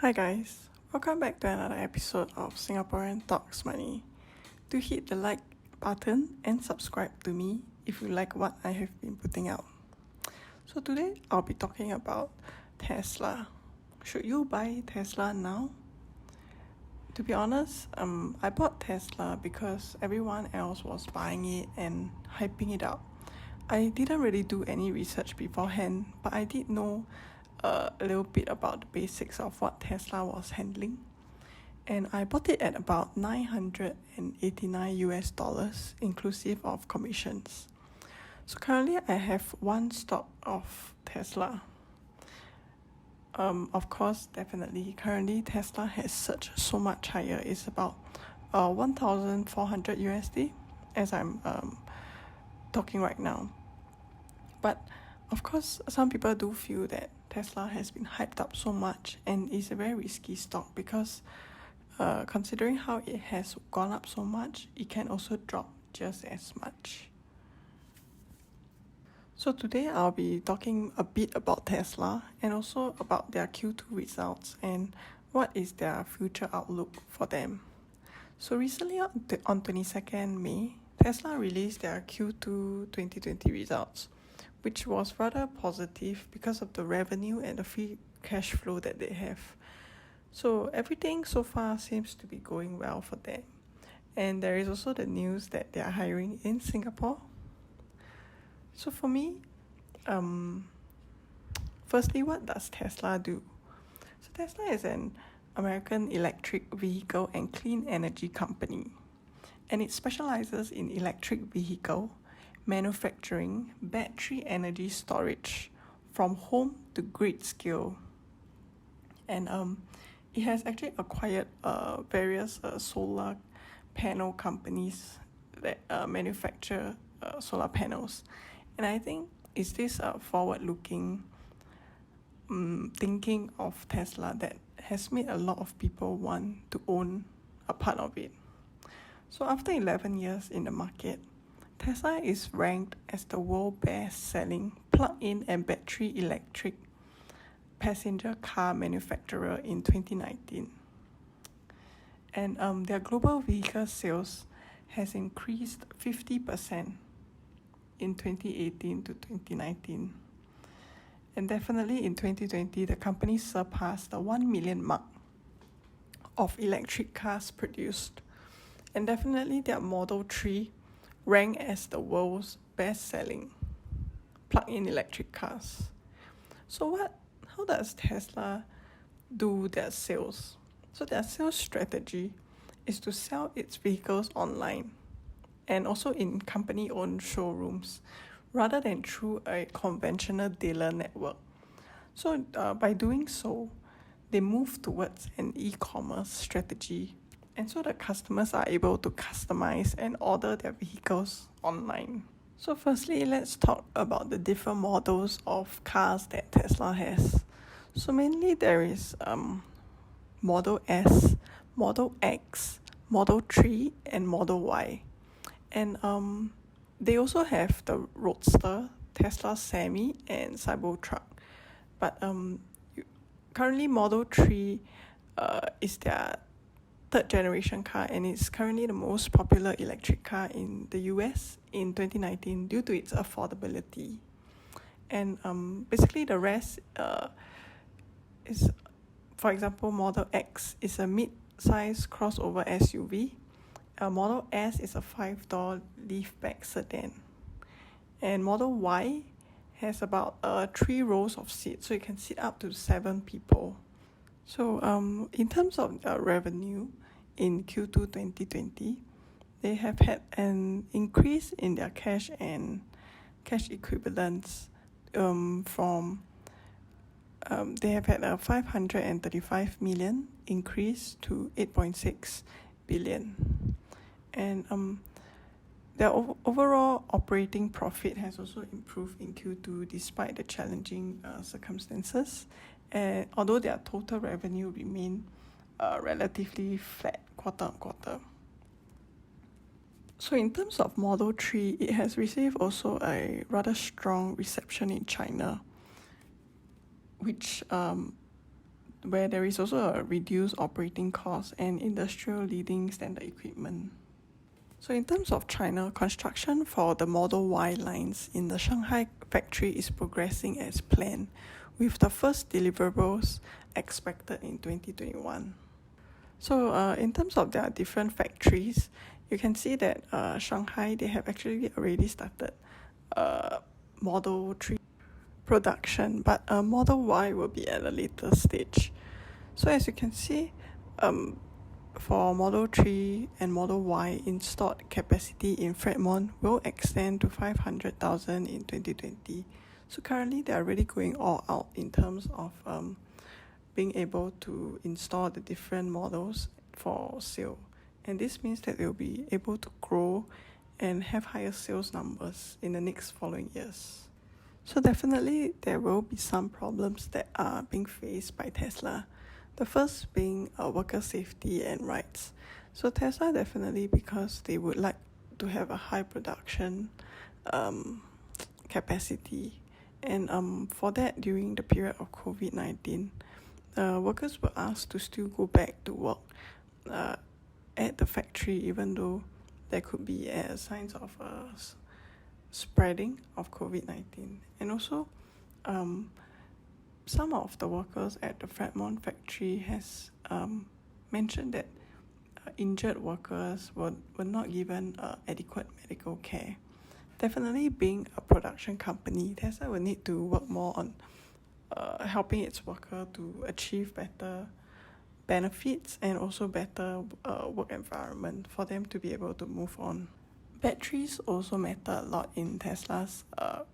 Hi guys, welcome back to another episode of Singaporean Talks Money. Do hit the like button and subscribe to me if you like what I have been putting out. So today I'll be talking about Tesla. Should you buy Tesla now? To be honest, I bought Tesla because everyone else was buying it and hyping it up. I didn't really do any research beforehand, but I did know a little bit about the basics of what Tesla was handling. And I bought it at about $989 inclusive of commissions. So currently I have one stock of Tesla. Of course, definitely. Currently, Tesla has surged so much higher. It's about 1,400 USD as I'm talking right now. But of course, some people do feel that Tesla has been hyped up so much and is a very risky stock because considering how it has gone up so much, it can also drop just as much. So today I'll be talking a bit about Tesla and also about their Q2 results and what is their future outlook for them. So recently on 22nd May, Tesla released their Q2 2020 results, which was rather positive because of the revenue and the free cash flow that they have. So everything so far seems to be going well for them. And there is also the news that they are hiring in Singapore. So for me, firstly, what does Tesla do? So Tesla is an American electric vehicle and clean energy company, and it specializes in electric vehicle manufacturing, battery energy storage from home to grid scale. And it has actually acquired various solar panel companies that manufacture solar panels. And I think it's this forward-looking thinking of Tesla that has made a lot of people want to own a part of it. So after 11 years in the market, Tesla is ranked as the world best-selling plug-in and battery electric passenger car manufacturer in 2019. And their global vehicle sales has increased 50% in 2018 to 2019. And definitely in 2020, the company surpassed the 1 million mark of electric cars produced. And definitely their Model 3 ranked as the world's best-selling plug-in electric cars. So how does Tesla do their sales? So their sales strategy is to sell its vehicles online and also in company-owned showrooms rather than through a conventional dealer network. So by doing so, they move towards an e-commerce strategy, and so the customers are able to customize and order their vehicles online. So firstly, let's talk about the different models of cars that Tesla has. So mainly there is Model S, Model X, Model 3 and Model Y. And they also have the Roadster, Tesla Semi and Cybertruck. But currently Model 3 is their third generation car, and it's currently the most popular electric car in the US in 2019 due to its affordability. And basically the rest is, for example, Model X is a mid-size crossover SUV. Model S is a 5-door liftback sedan. And Model Y has about 3 rows of seats, so you can sit up to 7 people. So in terms of revenue in Q2 2020, they have had an increase in their cash and cash equivalents from they have had a 535 million increase to 8.6 billion. And their overall operating profit has also improved in Q2 despite the challenging circumstances, and although their total revenue remained relatively flat quarter on quarter. So in terms of Model 3, it has received also a rather strong reception in China, which where there is also a reduced operating cost and industrial leading standard equipment. So in terms of China, construction for the Model Y lines in the Shanghai factory is progressing as planned, with the first deliverables expected in 2021. So in terms of their different factories, you can see that Shanghai, they have actually already started Model 3 production, but Model Y will be at a later stage. So as you can see, for Model 3 and Model Y, installed capacity in Fremont will extend to 500,000 in 2020. So currently they are really going all out in terms of being able to install the different models for sale. And this means that they'll be able to grow and have higher sales numbers in the next following years. So definitely there will be some problems that are being faced by Tesla. The first being worker safety and rights. So Tesla definitely, because they would like to have a high production capacity, and for that during the period of COVID-19, workers were asked to still go back to work at the factory, even though there could be signs of spreading of COVID-19. And also, some of the workers at the Fremont factory has mentioned that injured workers were not given adequate medical care. Definitely, being a production company, Tesla will need to work more on helping its worker to achieve better benefits and also better work environment for them to be able to move on. Batteries also matter a lot in Tesla's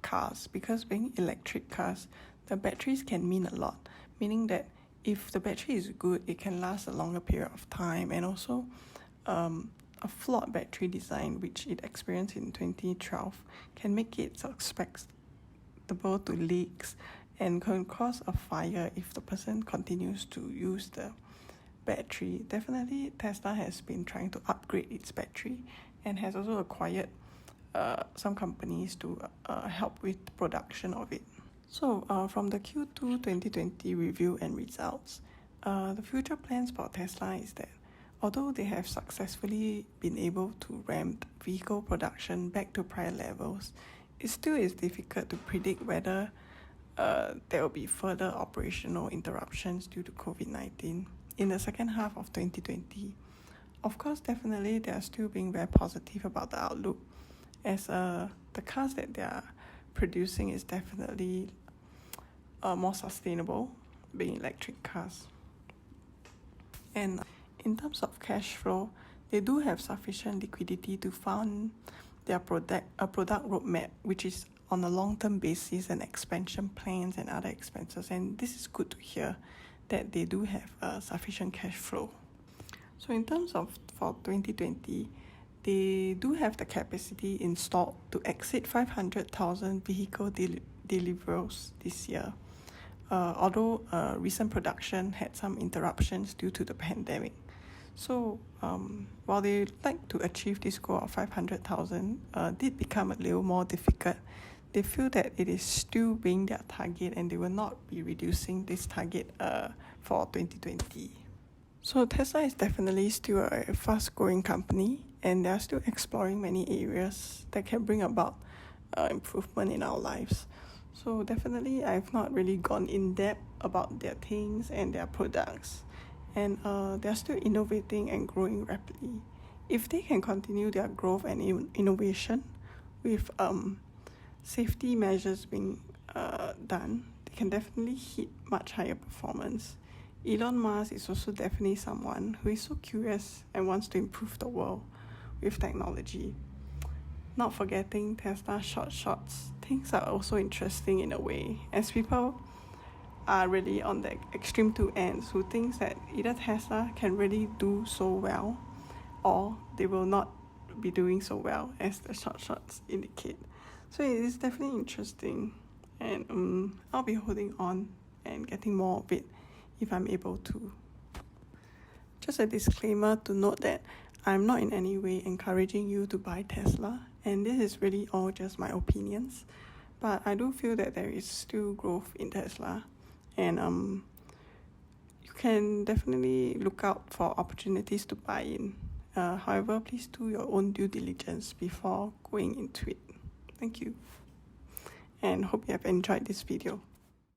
cars, because being electric cars, the batteries can mean a lot, meaning that if the battery is good, it can last a longer period of time. And also a flawed battery design, which it experienced in 2012, can make it susceptible to leaks and can cause a fire if the person continues to use the battery. Definitely Tesla has been trying to upgrade its battery and has also acquired some companies to help with production of it. So from the Q2 2020 review and results, the future plans for Tesla is that although they have successfully been able to ramp vehicle production back to prior levels, it still is difficult to predict whether there will be further operational interruptions due to COVID-19 in the second half of 2020. Of course, definitely they are still being very positive about the outlook, as the cars that they are producing is definitely more sustainable, being electric cars. And in terms of cash flow, they do have sufficient liquidity to fund their product roadmap, which is on a long-term basis, and expansion plans and other expenses. And this is good to hear that they do have sufficient cash flow. So in terms of for 2020, they do have the capacity installed to exceed 500,000 vehicle deliverables this year. Although recent production had some interruptions due to the pandemic. So while they like to achieve this goal of 500,000, did become a little more difficult. They feel that it is still being their target and they will not be reducing this target for 2020. So Tesla is definitely still a fast-growing company, and they are still exploring many areas that can bring about improvement in our lives. So definitely I've not really gone in depth about their things and their products, and they're still innovating and growing rapidly. If they can continue their growth and innovation with safety measures being done, they can definitely hit much higher performance. Elon Musk is also definitely someone who is so curious and wants to improve the world with technology. Not forgetting Tesla shorts. Things are also interesting in a way, as people are really on the extreme two ends who thinks that either Tesla can really do so well or they will not be doing so well, as the shorts indicate. So it is definitely interesting, and I'll be holding on and getting more of it if I'm able to. Just a disclaimer to note that I'm not in any way encouraging you to buy Tesla, and this is really all just my opinions. But I do feel that there is still growth in Tesla, and you can definitely look out for opportunities to buy in. However, please do your own due diligence before going into it. Thank you, and hope you have enjoyed this video.